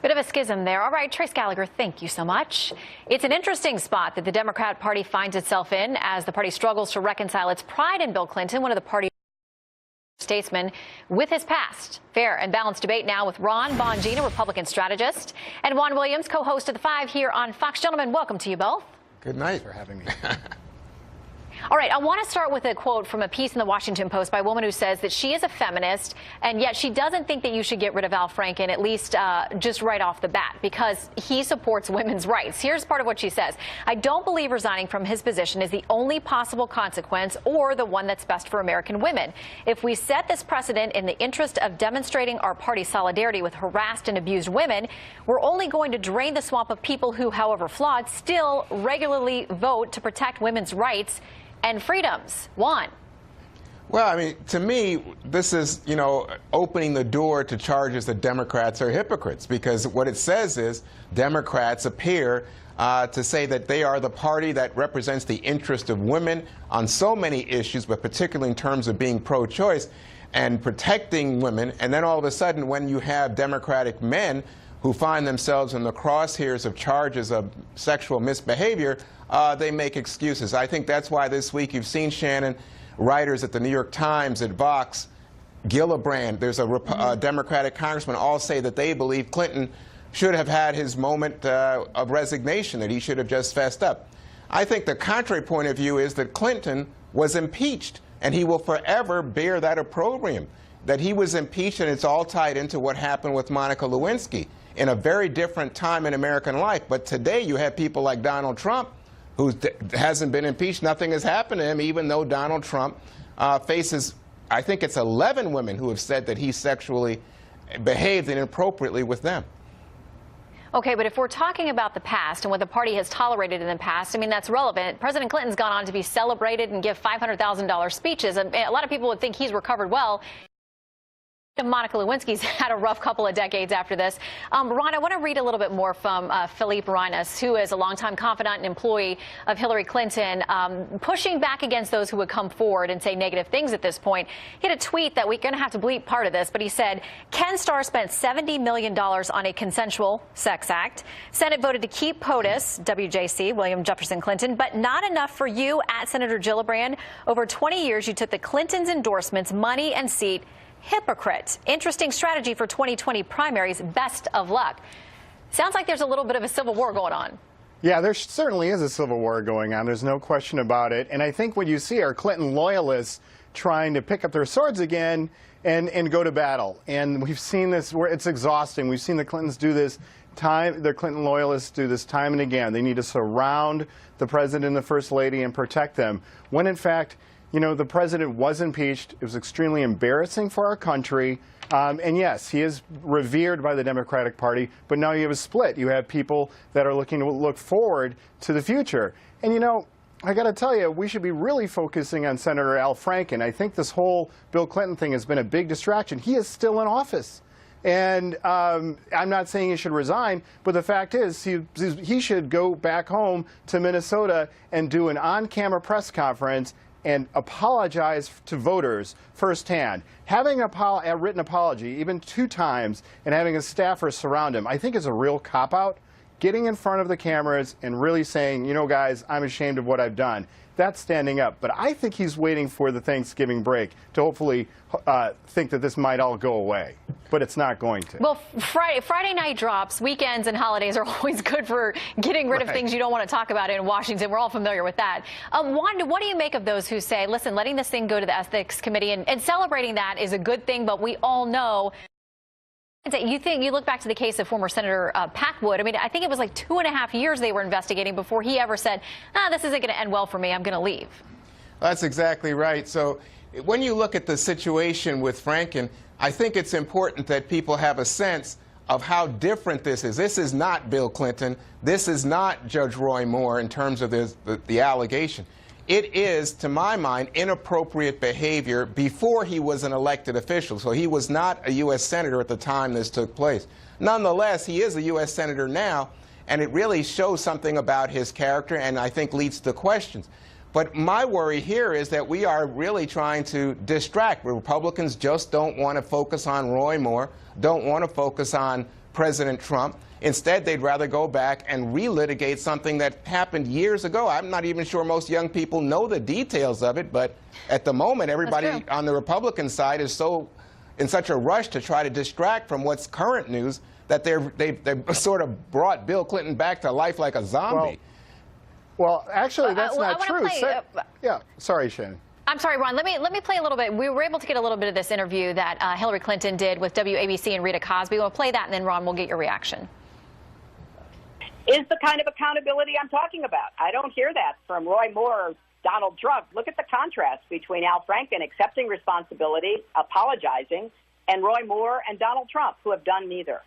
Bit of a schism there. All right, Trace Gallagher, thank you so much. It's an interesting spot that the Democrat Party finds itself in as the party struggles to reconcile its pride in Bill Clinton, one of the party's statesmen, with his past. Fair and balanced debate now with Ron Bonjean, a Republican strategist, and Juan Williams, co-host of The Five here on Fox. Gentlemen, welcome to you both. Good night. Thanks for having me. All right, I want to start with a quote from a piece in the Washington Post by a woman who says that she is a feminist, and yet she doesn't think that you should get rid of Al Franken, at least just right off the bat, because he supports women's rights. Here's part of what she says. I don't believe resigning from his position is the only possible consequence or the one that's best for American women. If we set this precedent in the interest of demonstrating our party's solidarity with harassed and abused women, we're only going to drain the swamp of people who, however flawed, still regularly vote to protect women's rights and freedoms. Juan. Well, I mean, to me, this is, opening the door to charges that Democrats are hypocrites, because what it says is Democrats appear to say that they are the party that represents the interest of women on so many issues, but particularly in terms of being pro-choice and protecting women. And then all of a sudden, when you have Democratic men who find themselves in the crosshairs of charges of sexual misbehavior, they make excuses. I think that's why this week you've seen, Shannon, writers at the New York Times, at Vox, Gillibrand, there's a Democratic congressman, all say that they believe Clinton should have had his moment of resignation, that he should have just fessed up. I think the contrary point of view is that Clinton was impeached, and he will forever bear that opprobrium, that he was impeached, and it's all tied into what happened with Monica Lewinsky in a very different time in American life. But today you have people like Donald Trump, who hasn't been impeached. Nothing has happened to him, even though Donald Trump faces, I think it's 11 women who have said that he sexually behaved inappropriately with them. Okay, but if we're talking about the past and what the party has tolerated in the past, I mean, that's relevant. President Clinton's gone on to be celebrated and give $500,000 speeches. And a lot of people would think he's recovered well. Monica Lewinsky's had a rough couple of decades after this. Ron, I want to read a little bit more from Philippe Reines, who is a longtime confidant and employee of Hillary Clinton, pushing back against those who would come forward and say negative things at this point. He had a tweet that we're going to have to bleep part of this, but he said, Ken Starr spent $70 million on a consensual sex act. Senate voted to keep POTUS, WJC, William Jefferson Clinton, but not enough for you at Senator Gillibrand. Over 20 years, you took the Clintons' endorsements, money, and seat. Hypocrite. Interesting strategy for 2020 primaries. Best of luck. Sounds like there's a little bit of a civil war going on. Yeah, there certainly is a civil war going on. There's no question about it. And I think what you see are Clinton loyalists trying to pick up their swords again and go to battle. And we've seen this where it's exhausting. We've seen the Clintons do this the Clinton loyalists do this time and again. They need to surround the president and the first lady and protect them, when in fact, the president was impeached. It was extremely embarrassing for our country. And yes, he is revered by the Democratic Party, but now you have a split. You have people that are looking to look forward to the future. And, I got to tell you, we should be really focusing on Senator Al Franken. I think this whole Bill Clinton thing has been a big distraction. He is still in office. And I'm not saying he should resign, but the fact is he should go back home to Minnesota and do an on-camera press conference and apologize to voters firsthand. Having a written apology, even 2 times, and having a staffer surround him, I think is a real cop-out. Getting in front of the cameras and really saying, guys, I'm ashamed of what I've done. That's standing up. But I think he's waiting for the Thanksgiving break to hopefully think that this might all go away. But it's not going to. Well, Friday night drops, weekends and holidays are always good for getting rid of things you don't want to talk about in Washington. We're all familiar with that. Wanda, what do you make of those who say, listen, letting this thing go to the Ethics Committee and celebrating that is a good thing, but we all know. You look back to the case of former Senator Packwood. I mean, I think it was like 2.5 years they were investigating before he ever said, this isn't going to end well for me. I'm going to leave. That's exactly right. So when you look at the situation with Franken, I think it's important that people have a sense of how different this is. This is not Bill Clinton. This is not Judge Roy Moore in terms of the allegation. It is, to my mind, inappropriate behavior before he was an elected official. So he was not a U.S. Senator at the time this took place. Nonetheless, he is a U.S. Senator now, and it really shows something about his character and I think leads to questions. But my worry here is that we are really trying to distract. Republicans just don't want to focus on Roy Moore, don't want to focus on President Trump. Instead, they'd rather go back and relitigate something that happened years ago. I'm not even sure most young people know the details of it, but at the moment, everybody on the Republican side is in such a rush to try to distract from what's current news that they've sort of brought Bill Clinton back to life like a zombie. Well, actually, that's not true. Yeah, sorry, Shannon. I'm sorry, Ron. Let me play a little bit. We were able to get a little bit of this interview that Hillary Clinton did with WABC and Rita Cosby. We'll play that, and then, Ron, we'll get your reaction. Is the kind of accountability I'm talking about. I don't hear that from Roy Moore or Donald Trump. Look at the contrast between Al Franken accepting responsibility, apologizing, and Roy Moore and Donald Trump, who have done neither.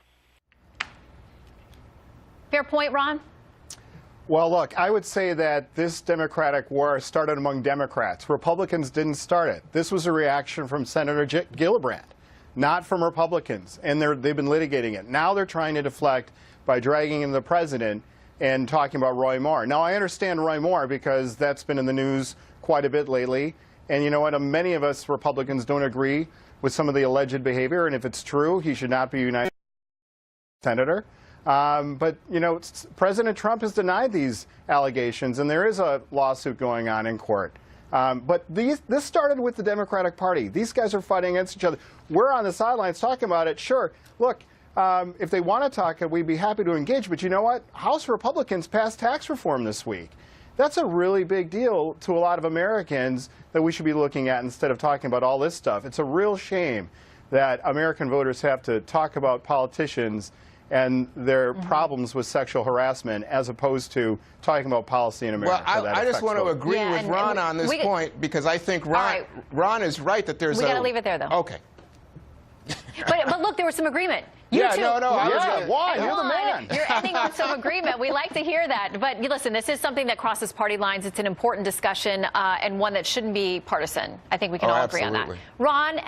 Fair point, Ron? Well, look, I would say that this Democratic war started among Democrats. Republicans didn't start it. This was a reaction from Senator Gillibrand, not from Republicans, and they've been litigating it. Now they're trying to deflect by dragging in the president and talking about Roy Moore. Now, I understand Roy Moore because that's been in the news quite a bit lately, and you know what? Many of us Republicans don't agree with some of the alleged behavior, and if it's true, he should not be United Senator. But, you know, President Trump has denied these allegations, and there is a lawsuit going on in court. But this started with the Democratic Party. These guys are fighting against each other. We're on the sidelines talking about it. Sure, look, if they want to talk, we'd be happy to engage. But you know what? House Republicans passed tax reform this week. That's a really big deal to a lot of Americans that we should be looking at instead of talking about all this stuff. It's a real shame that American voters have to talk about politicians and their problems with sexual harassment as opposed to talking about policy in America. Well, I just want to agree with Ron on this point because I think Ron is right that there's we got to leave it there, though. Okay. But look, there was some agreement. You yeah, too. no. Why? You're the man. You're ending with some agreement. We like to hear that. But listen, this is something that crosses party lines. It's an important discussion and one that shouldn't be partisan. I think we can all agree on that. Ron.